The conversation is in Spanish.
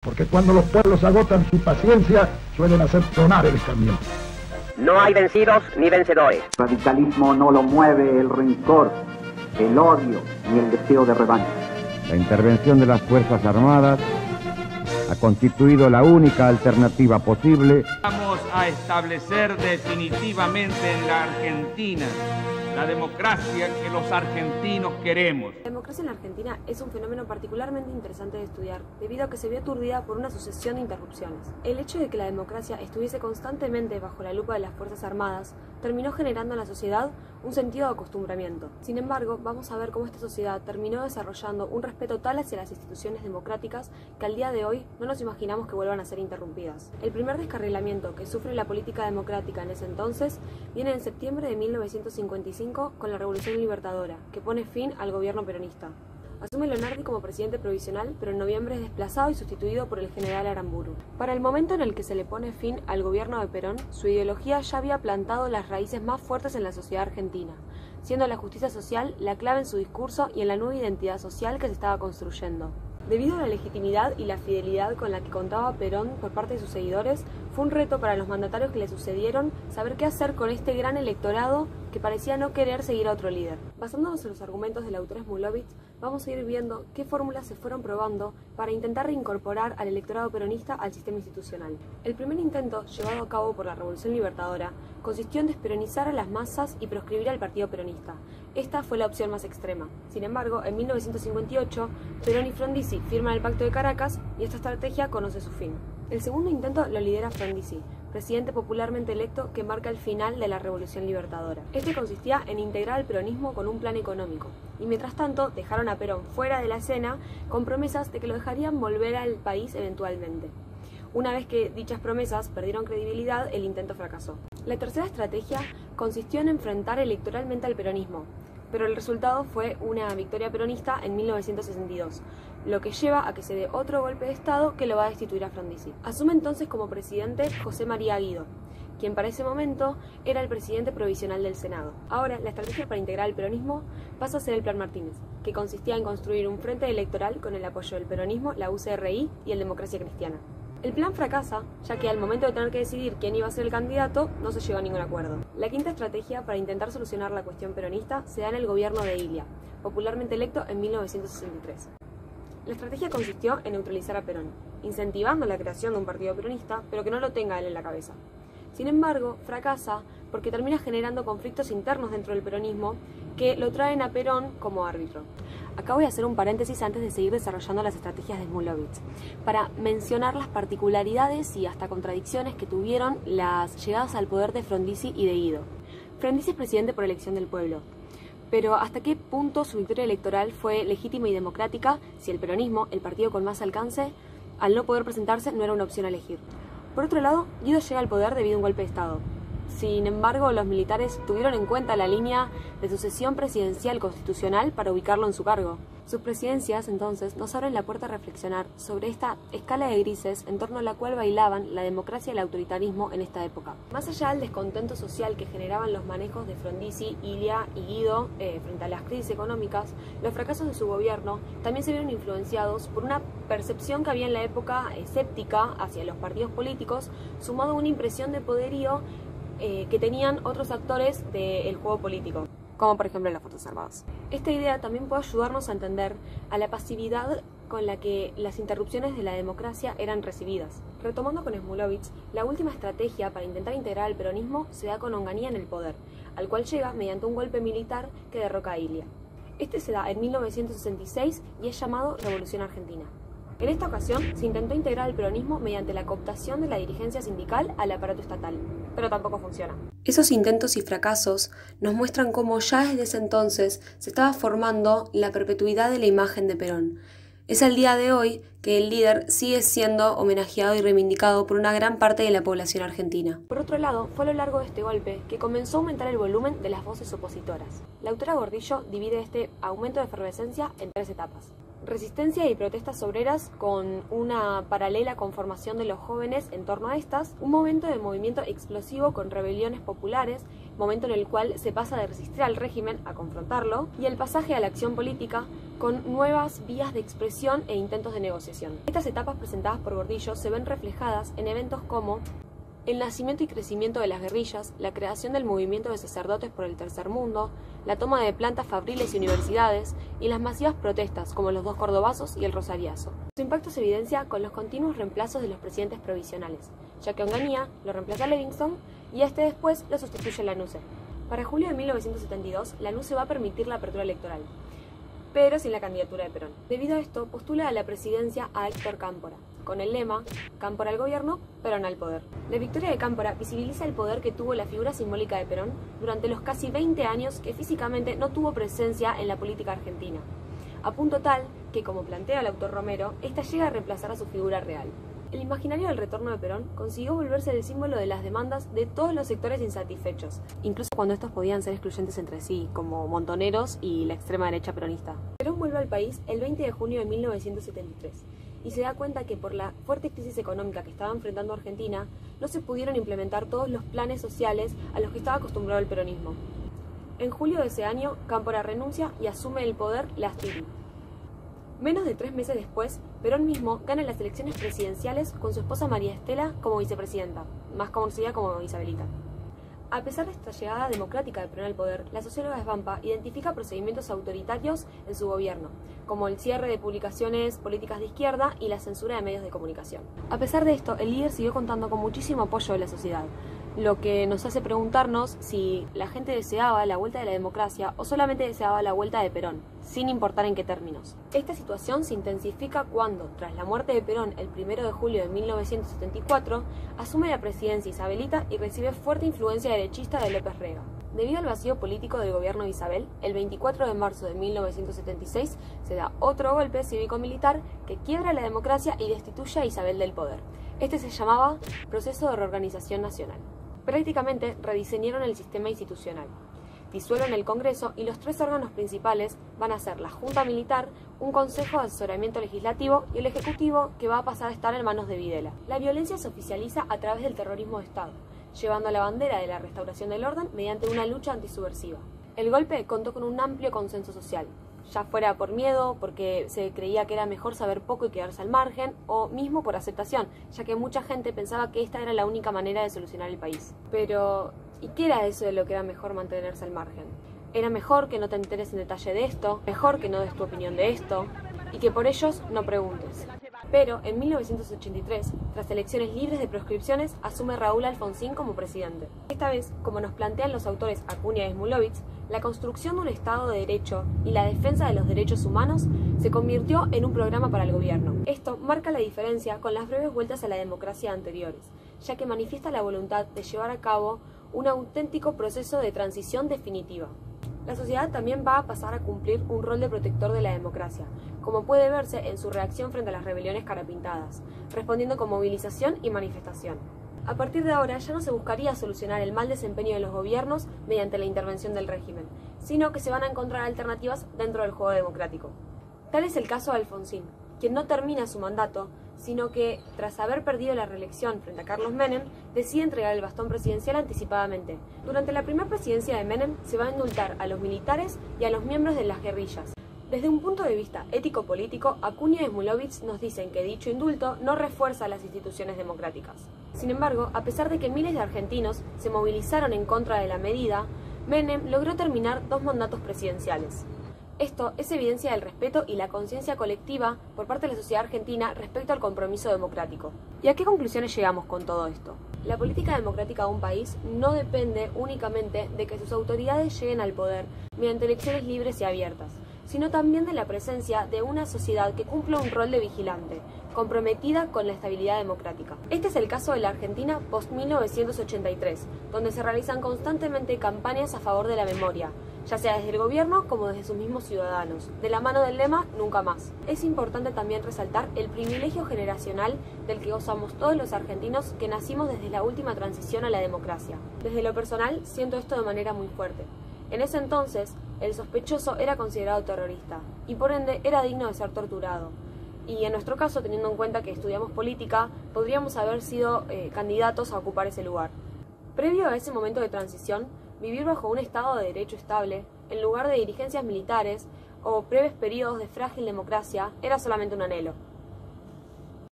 Porque cuando los pueblos agotan su paciencia, suelen hacer tronar el camión. No hay vencidos ni vencedores. El radicalismo no lo mueve el rencor, el odio ni el deseo de revancha. La intervención de las Fuerzas Armadas ha constituido la única alternativa posible. Vamos a establecer definitivamente en la Argentina la democracia que los argentinos queremos. La democracia en la Argentina es un fenómeno particularmente interesante de estudiar, debido a que se vio aturdida por una sucesión de interrupciones. El hecho de que la democracia estuviese constantemente bajo la lupa de las Fuerzas Armadas terminó generando en la sociedad un sentido de acostumbramiento. Sin embargo, vamos a ver cómo esta sociedad terminó desarrollando un respeto tal hacia las instituciones democráticas que al día de hoy no nos imaginamos que vuelvan a ser interrumpidas. El primer descarrilamiento que sufre la política democrática en ese entonces viene en septiembre de 1955 con la Revolución Libertadora, que pone fin al gobierno peronista. Asume Leonardi como presidente provisional, pero en noviembre es desplazado y sustituido por el general Aramburu. Para el momento en el que se le pone fin al gobierno de Perón, su ideología ya había plantado las raíces más fuertes en la sociedad argentina, siendo la justicia social la clave en su discurso y en la nueva identidad social que se estaba construyendo. Debido a la legitimidad y la fidelidad con la que contaba Perón por parte de sus seguidores, fue un reto para los mandatarios que le sucedieron saber qué hacer con este gran electorado que parecía no querer seguir a otro líder. Basándonos en los argumentos del autor Smulovich, vamos a ir viendo qué fórmulas se fueron probando para intentar reincorporar al electorado peronista al sistema institucional. El primer intento, llevado a cabo por la Revolución Libertadora, consistió en desperonizar a las masas y proscribir al partido peronista. Esta fue la opción más extrema. Sin embargo, en 1958, Perón y Frondizi firman el Pacto de Caracas y esta estrategia conoce su fin. El segundo intento lo lidera Frondizi, presidente popularmente electo que marca el final de la Revolución Libertadora. Este consistía en integrar al peronismo con un plan económico, y mientras tanto dejaron a Perón fuera de la escena con promesas de que lo dejarían volver al país eventualmente. Una vez que dichas promesas perdieron credibilidad, el intento fracasó. La tercera estrategia consistió en enfrentar electoralmente al peronismo, pero el resultado fue una victoria peronista en 1962, lo que lleva a que se dé otro golpe de Estado que lo va a destituir a Frondizi. Asume entonces como presidente José María Guido, quien para ese momento era el presidente provisional del Senado. Ahora, la estrategia para integrar el peronismo pasa a ser el Plan Martínez, que consistía en construir un frente electoral con el apoyo del peronismo, la UCRI y el Democracia Cristiana. El plan fracasa, ya que al momento de tener que decidir quién iba a ser el candidato, no se llegó a ningún acuerdo. La quinta estrategia para intentar solucionar la cuestión peronista se da en el gobierno de Ilia, popularmente electo en 1963. La estrategia consistió en neutralizar a Perón, incentivando la creación de un partido peronista, pero que no lo tenga él en la cabeza. Sin embargo, fracasa porque termina generando conflictos internos dentro del peronismo que lo traen a Perón como árbitro. Acá voy a hacer un paréntesis antes de seguir desarrollando las estrategias de Smulovich, para mencionar las particularidades y hasta contradicciones que tuvieron las llegadas al poder de Frondizi y de Guido. Frondizi es presidente por elección del pueblo, pero ¿hasta qué punto su victoria electoral fue legítima y democrática si el peronismo, el partido con más alcance, al no poder presentarse no era una opción a elegir? Por otro lado, Guido llega al poder debido a un golpe de Estado. Sin embargo, los militares tuvieron en cuenta la línea de sucesión presidencial constitucional para ubicarlo en su cargo. Sus presidencias, entonces, nos abren la puerta a reflexionar sobre esta escala de grises en torno a la cual bailaban la democracia y el autoritarismo en esta época. Más allá del descontento social que generaban los manejos de Frondizi, Ilia y Guido frente a las crisis económicas, los fracasos de su gobierno también se vieron influenciados por una percepción que había en la época escéptica hacia los partidos políticos, sumado a una impresión de poderío que tenían otros actores del juego político, como por ejemplo las Fuerzas Armadas. Esta idea también puede ayudarnos a entender a la pasividad con la que las interrupciones de la democracia eran recibidas. Retomando con Smulovich, la última estrategia para intentar integrar al peronismo se da con Onganía en el poder, al cual llega mediante un golpe militar que derroca a Ilia. Este se da en 1966 y es llamado Revolución Argentina. En esta ocasión se intentó integrar al peronismo mediante la cooptación de la dirigencia sindical al aparato estatal, pero tampoco funciona. Esos intentos y fracasos nos muestran cómo ya desde ese entonces se estaba formando la perpetuidad de la imagen de Perón. Es al día de hoy que el líder sigue siendo homenajeado y reivindicado por una gran parte de la población argentina. Por otro lado, fue a lo largo de este golpe que comenzó a aumentar el volumen de las voces opositoras. La autora Gordillo divide este aumento de efervescencia en tres etapas. resistencia y protestas obreras con una paralela conformación de los jóvenes en torno a estas, un momento de movimiento explosivo con rebeliones populares, momento en el cual se pasa de resistir al régimen a confrontarlo, y el pasaje a la acción política con nuevas vías de expresión e intentos de negociación. Estas etapas presentadas por Gordillo se ven reflejadas en eventos como el nacimiento y crecimiento de las guerrillas, la creación del movimiento de sacerdotes por el Tercer Mundo, la toma de plantas fabriles y universidades, y las masivas protestas como los 2 cordobazos y el rosariazo. Su impacto se evidencia con los continuos reemplazos de los presidentes provisionales, ya que Onganía lo reemplaza a Livingston y este después lo sustituye Lanusse. Para julio de 1972, Lanusse va a permitir la apertura electoral, pero sin la candidatura de Perón. Debido a esto, postula a la presidencia a Héctor Cámpora, con el lema Cámpora al gobierno, Perón al poder. La victoria de Cámpora visibiliza el poder que tuvo la figura simbólica de Perón durante los casi 20 años que físicamente no tuvo presencia en la política argentina, a punto tal que, como plantea el autor Romero, esta llega a reemplazar a su figura real. El imaginario del retorno de Perón consiguió volverse el símbolo de las demandas de todos los sectores insatisfechos, incluso cuando estos podían ser excluyentes entre sí, como Montoneros y la extrema derecha peronista. Perón vuelve al país el 20 de junio de 1973 y se da cuenta que por la fuerte crisis económica que estaba enfrentando Argentina, no se pudieron implementar todos los planes sociales a los que estaba acostumbrado el peronismo. En julio de ese año, Cámpora renuncia y asume el poder Lastiri. Menos de 3 meses después, Perón mismo gana las elecciones presidenciales con su esposa María Estela como vicepresidenta, más conocida como Isabelita. A pesar de esta llegada democrática de Perón al poder, la socióloga Svampa identifica procedimientos autoritarios en su gobierno, como el cierre de publicaciones políticas de izquierda y la censura de medios de comunicación. A pesar de esto, el líder siguió contando con muchísimo apoyo de la sociedad, lo que nos hace preguntarnos si la gente deseaba la vuelta de la democracia o solamente deseaba la vuelta de Perón, sin importar en qué términos. Esta situación se intensifica cuando, tras la muerte de Perón el 1 de julio de 1974, asume la presidencia Isabelita y recibe fuerte influencia derechista de López Rega. Debido al vacío político del gobierno de Isabel, el 24 de marzo de 1976 se da otro golpe cívico-militar que quiebra la democracia y destituye a Isabel del poder. Este se llamaba Proceso de Reorganización Nacional. Prácticamente rediseñaron el sistema institucional, disuelven el Congreso y los 3 órganos principales van a ser la Junta Militar, un Consejo de Asesoramiento Legislativo y el Ejecutivo, que va a pasar a estar en manos de Videla. La violencia se oficializa a través del terrorismo de Estado, llevando la bandera de la restauración del orden mediante una lucha antisubversiva. El golpe contó con un amplio consenso social, ya fuera por miedo, porque se creía que era mejor saber poco y quedarse al margen, o mismo por aceptación, ya que mucha gente pensaba que esta era la única manera de solucionar el país. Pero, ¿y qué era eso de lo que era mejor mantenerse al margen? Era mejor que no te enteres en detalle de esto, mejor que no des tu opinión de esto, y que por ellos no preguntes. Pero en 1983, tras elecciones libres de proscripciones, asume Raúl Alfonsín como presidente. Esta vez, como nos plantean los autores Acuña y Smulovitz, la construcción de un Estado de Derecho y la defensa de los derechos humanos se convirtió en un programa para el gobierno. Esto marca la diferencia con las breves vueltas a la democracia anteriores, ya que manifiesta la voluntad de llevar a cabo un auténtico proceso de transición definitiva. La sociedad también va a pasar a cumplir un rol de protector de la democracia, como puede verse en su reacción frente a las rebeliones carapintadas, respondiendo con movilización y manifestación. A partir de ahora ya no se buscaría solucionar el mal desempeño de los gobiernos mediante la intervención del régimen, sino que se van a encontrar alternativas dentro del juego democrático. Tal es el caso de Alfonsín, quien no termina su mandato, sino que, tras haber perdido la reelección frente a Carlos Menem, decide entregar el bastón presidencial anticipadamente. Durante la primera presidencia de Menem se va a indultar a los militares y a los miembros de las guerrillas. Desde un punto de vista ético-político, Acuña y Smulovitz nos dicen que dicho indulto no refuerza las instituciones democráticas. Sin embargo, a pesar de que miles de argentinos se movilizaron en contra de la medida, Menem logró terminar 2 mandatos presidenciales. Esto es evidencia del respeto y la conciencia colectiva por parte de la sociedad argentina respecto al compromiso democrático. ¿Y a qué conclusiones llegamos con todo esto? La política democrática de un país no depende únicamente de que sus autoridades lleguen al poder mediante elecciones libres y abiertas, sino también de la presencia de una sociedad que cumpla un rol de vigilante, comprometida con la estabilidad democrática. Este es el caso de la Argentina post-1983, donde se realizan constantemente campañas a favor de la memoria, ya sea desde el gobierno como desde sus mismos ciudadanos, de la mano del lema Nunca más. Es importante también resaltar el privilegio generacional del que gozamos todos los argentinos que nacimos desde la última transición a la democracia. Desde lo personal, siento esto de manera muy fuerte. En ese entonces, el sospechoso era considerado terrorista y por ende era digno de ser torturado. Y en nuestro caso, teniendo en cuenta que estudiamos política, podríamos haber sido candidatos a ocupar ese lugar. Previo a ese momento de transición, vivir bajo un Estado de derecho estable, en lugar de dirigencias militares o breves periodos de frágil democracia, era solamente un anhelo.